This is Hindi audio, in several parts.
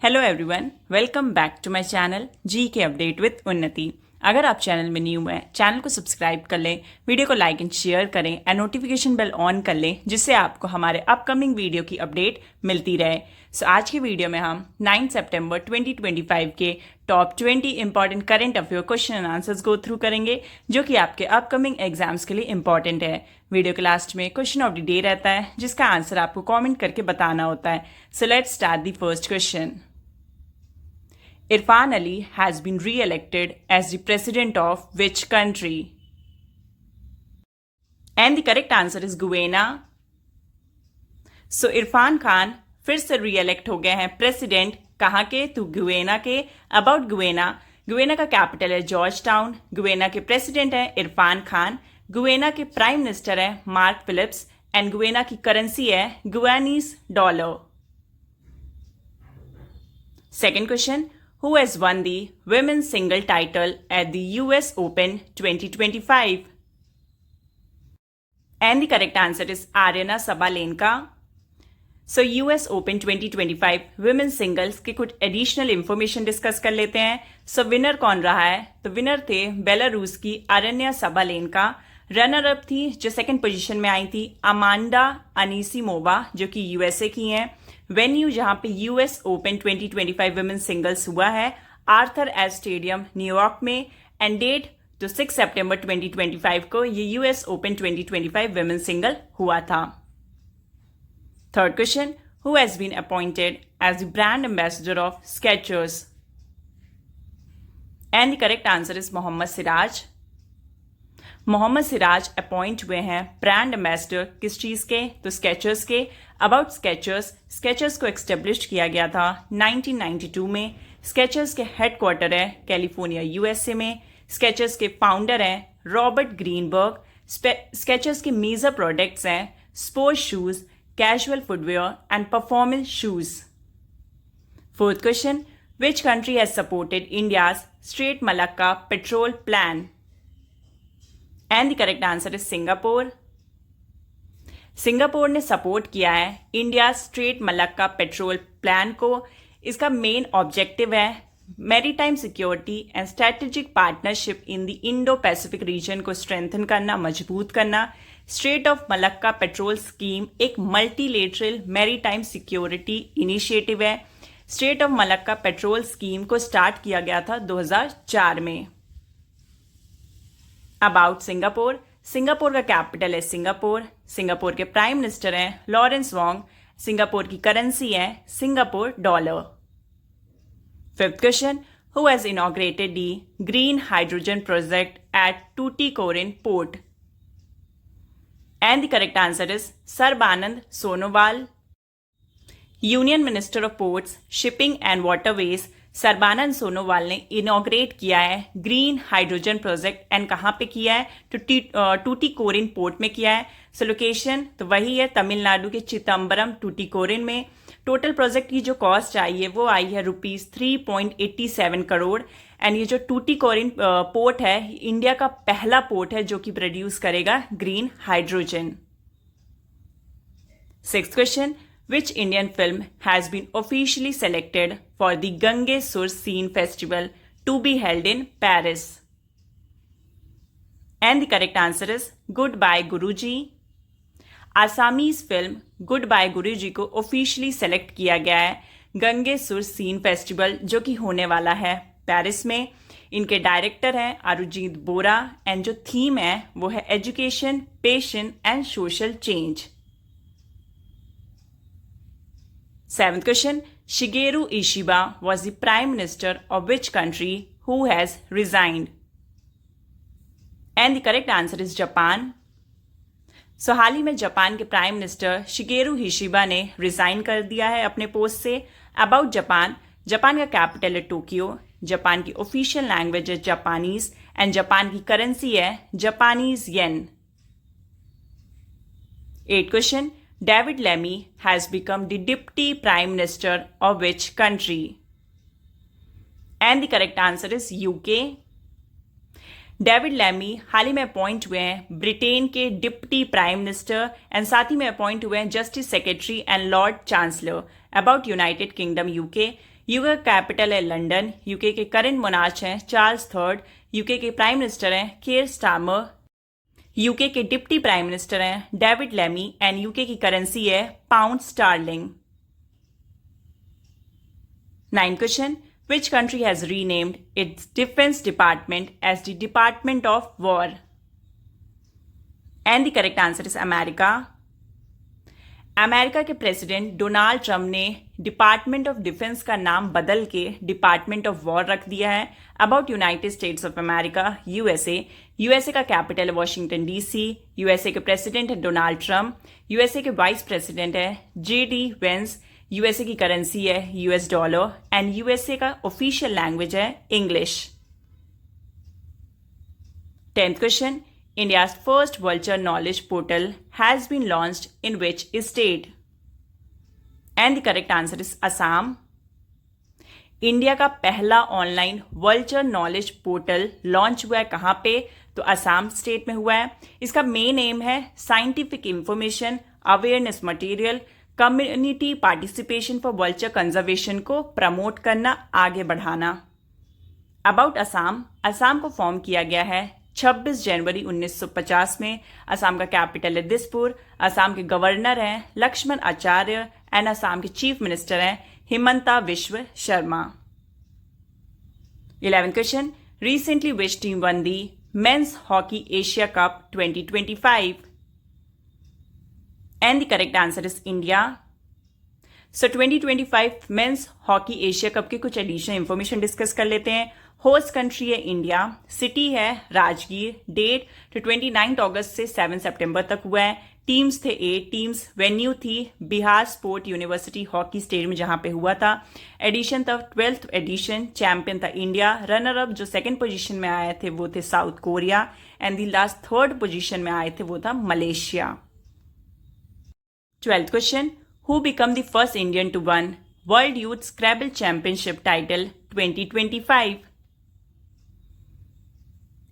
Hello everyone, welcome back to my channel G K update with उन्नति। अगर आप चैनल में न्यू हैं, चैनल को सब्सक्राइब कर लें, वीडियो को लाइक एंड शेयर करें एंड नोटिफिकेशन बेल ऑन कर लें, जिससे आपको हमारे अपकमिंग वीडियो की अपडेट मिलती रहे। सो आज की वीडियो में हम 9 सितंबर 2025 के top 20 important current affair question and answers go through करेंगे, जो कि आपके अपकमिंग एग्जाम्स के लिए इंपॉर्टेंट है। वीडियो के लास्ट में क्वेश्चन ऑफ द डे रहता है, जिसका आंसर आपको कॉमेंट करके बताना होता है। So let's start the first question. Irfan Ali has been re-elected as the president of which country? And the correct answer is Guyana. So Irfan Khan फिर से re-elect हो गए हैं प्रेसिडेंट। कहाँ के? तो गुयेना के। अबाउट गुयेना, गुयेना का कैपिटल है जॉर्ज टाउन। गुयेना के प्रेसिडेंट है इरफान खान। गुयेना के प्राइम मिनिस्टर है मार्क फिलिप्स एंड गुयेना की करेंसी है Guyanese dollar. Second question, who has won the women's single title at the US Open 2025? And the correct answer is Aryna Sabalenka. So US Open 2025 women's singles के कुछ एडिशनल इंफॉर्मेशन डिस्कस कर लेते हैं। सो विनर कौन रहा है? तो विनर थे बेलारूस की आर्यना सबालेंका। रनर अप थी, जो सेकंड पोजीशन में आई थी, अमांडा अनीसिमोवा, जो कि यूएसए की हैं। वेन्यू जहां पे यूएस ओपन 2025 वुमेन सिंगल्स हुआ है, आर्थर एस स्टेडियम न्यूयॉर्क में। एंड डेट तो 6 सितंबर 2025 को ये यूएस ओपन 2025 वुमेन सिंगल हुआ था। Third question, who has been appointed as the brand ambassador of Skechers? And the correct answer is Mohammed Siraj. Mohammed Siraj appoint हुए हैं ब्रांड एम्बेसडर किस चीज के? तो स्केचर्स के। अबाउट स्केचर्स, स्केचर्स को एक्स्टेब्लिश किया गया था 1992 में। स्केचर्स के हेडक्वार्टर है कैलिफोर्निया यूएसए में। स्केचर्स के फाउंडर हैं रॉबर्ट ग्रीनबर्ग। स्केचर्स के मेजर प्रोडक्ट्स हैं sports shoes, casual footwear and performance shoes. Fourth question, which country has supported India's straight Malacca petrol plan? And the correct answer is Singapore. Singapore ने सपोर्ट किया है India straight Malacca petrol plan को। इसका मेन ऑब्जेक्टिव है maritime security and strategic partnership in the Indo Pacific region को स्ट्रेंथन करना, मजबूत करना। Strait of Malacca patrol scheme एक मल्टीलेटरल मैरीटाइम सिक्योरिटी इनिशिएटिव है। Strait of Malacca patrol scheme को स्टार्ट किया गया था 2004 में। अबाउट सिंगापुर, सिंगापुर का कैपिटल है सिंगापुर। सिंगापुर के प्राइम मिनिस्टर हैं लॉरेंस वोंग। सिंगापुर की करेंसी है Singapore dollar. Fifth question, who has inaugurated the green hydrogen project at Tuticorin port? And the correct answer is Sarbananda Sonowal. Union minister of ports, shipping and waterways Sarbananda Sonowal ने इनॉग्रेट किया है ग्रीन हाइड्रोजन प्रोजेक्ट। एंड कहाँ पे किया है? टूटीकोरिन पोर्ट में किया है। सो लोकेशन तो वही है तमिलनाडु के चिदम्बरम टूटीकोरिन में। टोटल प्रोजेक्ट की जो कॉस्ट आई है वो आई है ₹3.87 करोड़। एंड ये जो टूटीकोरिन पोर्ट है, इंडिया का पहला पोर्ट है जो कि प्रोड्यूस करेगा green hydrogen. Sixth question, which Indian film has been officially selected for the Gange Sur Scene Festival to be held in Paris? And the correct answer is Goodbye Guruji. Assamese film Goodbye Guruji को officially select किया गया है गंगे सुर सीन फेस्टिवल, जो कि होने वाला है पेरिस में। इनके डायरेक्टर हैं अरुजीत बोरा एंड जो थीम है वो है education, passion and social change. Seventh question, Shigeru Ishiba was the Prime Minister of which country who has resigned? And the correct answer is Japan. So हाल ही में जापान के प्राइम मिनिस्टर शिगेरू इशिबा ने रिजाइन कर दिया है अपने पोस्ट से। अबाउट जापान, जापान का कैपिटल है टोक्यो। जापान की ऑफिशियल लैंग्वेज है जापानीज एंड जापान की करेंसी है Japanese yen. Eight question, David Lammy has become the Deputy Prime Minister of which country? And the correct answer is UK. David Lammy हाल ही में अपॉइंट हुए हैं ब्रिटेन के डिप्टी प्राइम मिनिस्टर एंड साथ ही में अपॉइंट हुए हैं justice secretary and lord chancellor. About United Kingdom UK, UK का कैपिटल है लंदन। यूके के करंट मोनार्च हैं चार्ल्स थर्ड। यूके के प्राइम मिनिस्टर हैं केयर स्टारमर। यूके के डिप्टी प्राइम मिनिस्टर हैं डेविड लेमी एंड यूके की करेंसी है pound sterling. 9th question. Which country has renamed its defense department as the Department of War? And the correct answer is America. America के प्रेसिडेंट डोनाल्ड ट्रंप ने डिपार्टमेंट ऑफ डिफेंस का नाम बदल के डिपार्टमेंट ऑफ वॉर रख दिया है about United states of America USA. USA का कैपिटल है वॉशिंगटन डीसी। यूएसए के प्रेसिडेंट है डोनाल्ड ट्रंप। यूएसए के वाइस प्रेसिडेंट है जेडी वेंस। यूएसए की करेंसी है यूएस डॉलर एंड यूएसए का ऑफिशियल लैंग्वेज है English. 10th question. India's first vulture knowledge portal has been launched in which state? And the correct answer is Assam. India का पहला online vulture knowledge portal launch हुआ है कहां पे? तो असम स्टेट में हुआ है। इसका मेन एम है scientific information awareness material community participation for vulture conservation को प्रमोट करना आगे बढ़ाना। अबाउट असम, असम को फॉर्म किया गया है 26 जनवरी 1950 में। असम का कैपिटल है दिसपुर। असम के गवर्नर हैं लक्ष्मण आचार्य एंड असम के चीफ मिनिस्टर हैं हिमंता विश्व Sharma. 11th question. Recently which team won the Men's Hockey Asia Cup 2025? And the correct answer is India. So 2025 Men's Hockey Asia Cup की कुछ एडिशनल इंफॉर्मेशन डिस्कस कर लेते हैं। होस्ट कंट्री है इंडिया। सिटी है राजगीर। डेट तो 29 अगस्त से 7 सितंबर तक हुआ है। टीम्स थे 8 टीम्स। वेन्यू थी Bihar sport university hockey stadium जहां पे हुआ था। एडिशन था 12th एडिशन। चैंपियन था इंडिया। रनर अप जो सेकंड पोजीशन में आए थे वो थे south Korea and the last third position में आए थे वो था Malaysia. 12th question. Who became the first Indian to win World Youth Scrabble Championship title 2025?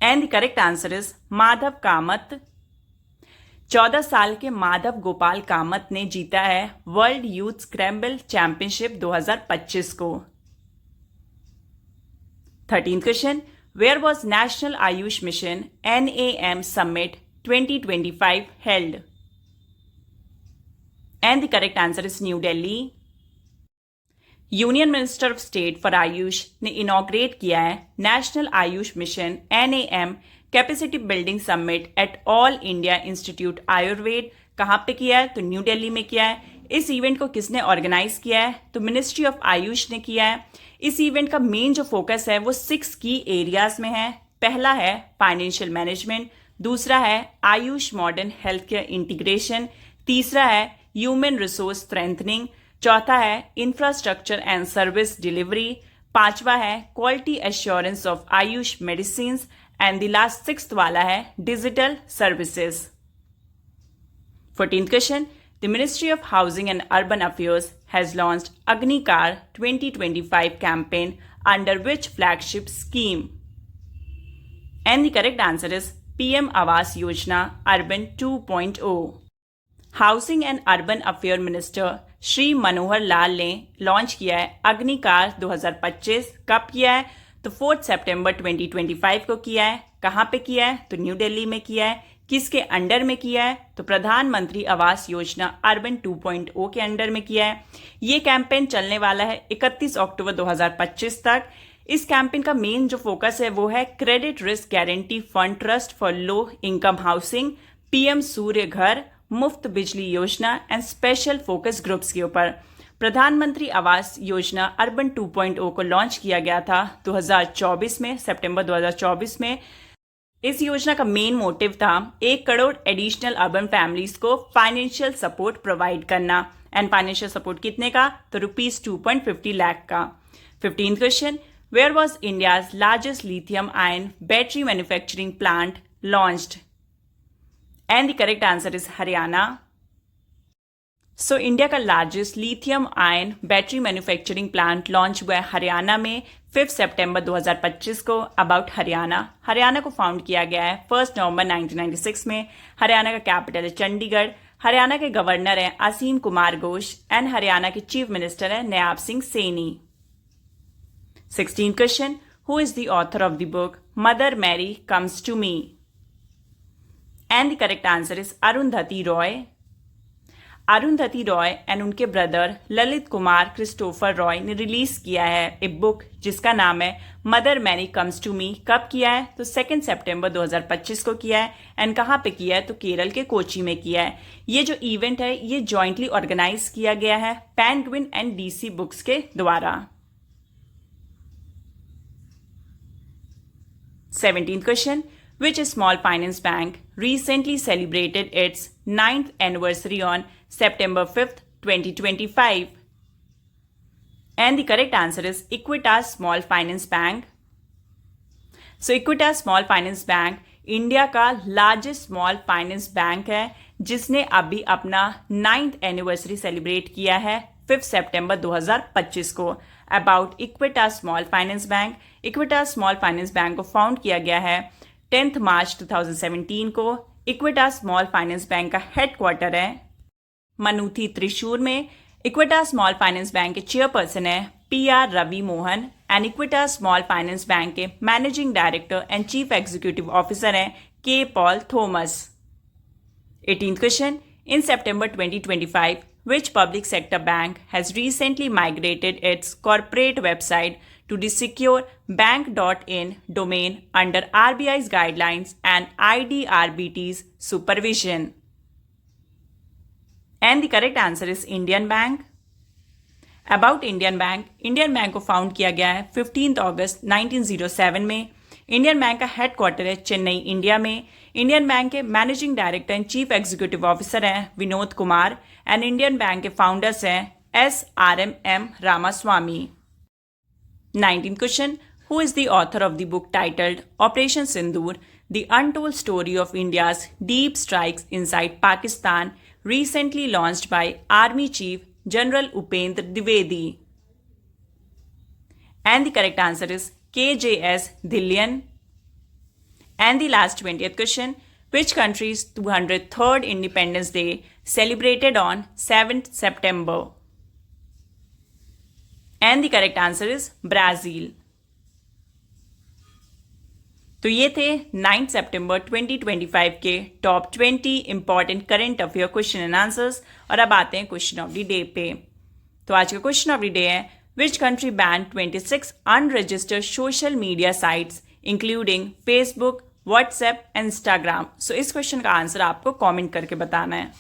And the correct answer is Madhav Kamat. 14 साल के माधव गोपाल कामत ने जीता है वर्ल्ड यूथ स्क्रैम्बल चैंपियनशिप 2025 को। 13th question. Where was National Ayush Mission NAM Summit 2025 held? And the correct answer is New Delhi. Union minister of state for Ayush ने इनॉग्रेट किया है national Ayush mission NAM capacity building summit at all India institute Ayurveda. कहां पे किया है? तो न्यू दिल्ली में किया है। इस इवेंट को किसने ऑर्गेनाइज किया है? तो मिनिस्ट्री ऑफ आयुष ने किया है। इस इवेंट का मेन जो फोकस है वो 6 की एरियाज में है। पहला है फाइनेंशियल मैनेजमेंट। दूसरा है Ayush modern health care integration. तीसरा है ह्यूमन रिसोर्स स्ट्रेंथनिंग। चौथा है इंफ्रास्ट्रक्चर एंड सर्विस डिलीवरी। पांचवा है quality assurance of Ayush medicine and the last 6th वाला है digital services. 14th question. The Ministry of Housing and Urban Affairs has launched Agnikar 2025 campaign under which flagship scheme? And the correct answer is PM Awas Yojana Urban 2.0. Housing and urban affair minister Shri Manohar Lal ने लॉन्च किया है अग्निकार 2025। कब किया है? तो 4 सितंबर 2025 को किया है। कहां पे किया है? तो न्यू दिल्ली में किया है। किसके अंडर में किया है? तो प्रधानमंत्री आवास योजना अर्बन 2.0 के अंडर में किया है। ये कैंपेन चलने वाला है 31 अक्टूबर 2025 तक। इस कैंपेन का मेन जो फोकस है वो है credit risk guarantee fund trust for low income housing, PM सूर्य घर, मुफ्त बिजली योजना एंड स्पेशल फोकस ग्रुप्स के ऊपर। प्रधानमंत्री आवास योजना अर्बन 2.0 को लॉन्च किया गया था 2024 में, सितंबर 2024 में। इस योजना का मेन मोटिव था 1 करोड़ एडिशनल अर्बन फैमिलीज को फाइनेंशियल सपोर्ट प्रोवाइड करना। एंड फाइनेंशियल सपोर्ट कितने का? तो ₹2.50 लाख का। 15th question. Where was India's largest lithium ion battery manufacturing plant launched? And the correct answer is Haryana. So India का largest lithium ion battery manufacturing plant launch हुआ है हरियाणा में 5 सितंबर 2025 को। अबाउट हरियाणा, हरियाणा को फाउंड किया गया है 1 नवंबर 1996 में। हरियाणा का कैपिटल है चंडीगढ़। हरियाणा के गवर्नर हैं असीम कुमार घोष एंड हरियाणा के चीफ मिनिस्टर है Nayab Singh Saini. 16th question, who is the author of the book Mother Mary Comes to Me? And the correct answer is Arundhati Roy. Arundhati Roy and उनके ब्रदर ललित कुमार क्रिस्टोफर रॉय ने रिलीज किया है एक बुक जिसका नाम है Mother Mary comes to me. कब किया है? तो 2 सितंबर 2025 को किया है। एंड कहाँ पे किया है? तो केरल के कोची में किया है। ये जो इवेंट है ये जॉइंटली ऑर्गेनाइज किया गया है पेंगुइन एंड डीसी बुक्स के द्वारा। 17th question, which small finance bank recently celebrated its 9th anniversary on September 5th, 2025? And the correct answer is Equitas Small Finance Bank. So Equitas Small Finance Bank India का लार्जेस्ट स्मॉल फाइनेंस बैंक है जिसने अभी अपना 9th एनिवर्सरी सेलिब्रेट किया है 5 सितंबर 2025 को। About Equitas small finance bank, Equitas small finance bank को फाउंड किया गया है 10 मार्च 2017 को। इक्विटास स्मॉल फाइनेंस बैंक का हेडक्वार्टर है मनुथी, त्रिशूर में। इक्विटास स्मॉल फाइनेंस बैंक के चेयरपर्सन है PR Ravi Mohan and Equitas small finance bank के managing director and chief executive officer हैं K Paul Thomas. 18th question, in September 2025, which public sector bank has recently migrated its corporate website to the secure bank.in domain under RBI's guidelines and IDRBT's supervision? And the correct answer is Indian Bank. About Indian Bank को फाउंड किया गया है 15 अगस्त 1907 में। इंडियन बैंक का हेडक्वार्टर है चेन्नई, इंडिया में। इंडियन बैंक के managing director and chief executive officer हैं Vinod Kumar and Indian bank के फाउंडर्स हैं SRMM Ramaswamy. 19th question, who is the author of the book titled Operation Sindoor, The Untold Story of India's Deep Strikes Inside Pakistan, recently launched by Army Chief General Upendra Dwivedi? And the correct answer is KJS Dhillon. And the last 20th question, which country's 203rd Independence Day celebrated on 7th September? And the correct answer is Brazil. तो ये थे 9 सितंबर 2025 के top 20 important current affair question and answers. और अब आते हैं क्वेश्चन ऑफ द डे पे। तो आज का क्वेश्चन ऑफ द डे है, which country ban 26 unregistered social media sites including Facebook, WhatsApp, Instagram. So इस क्वेश्चन का आंसर आपको कमेंट करके बताना है।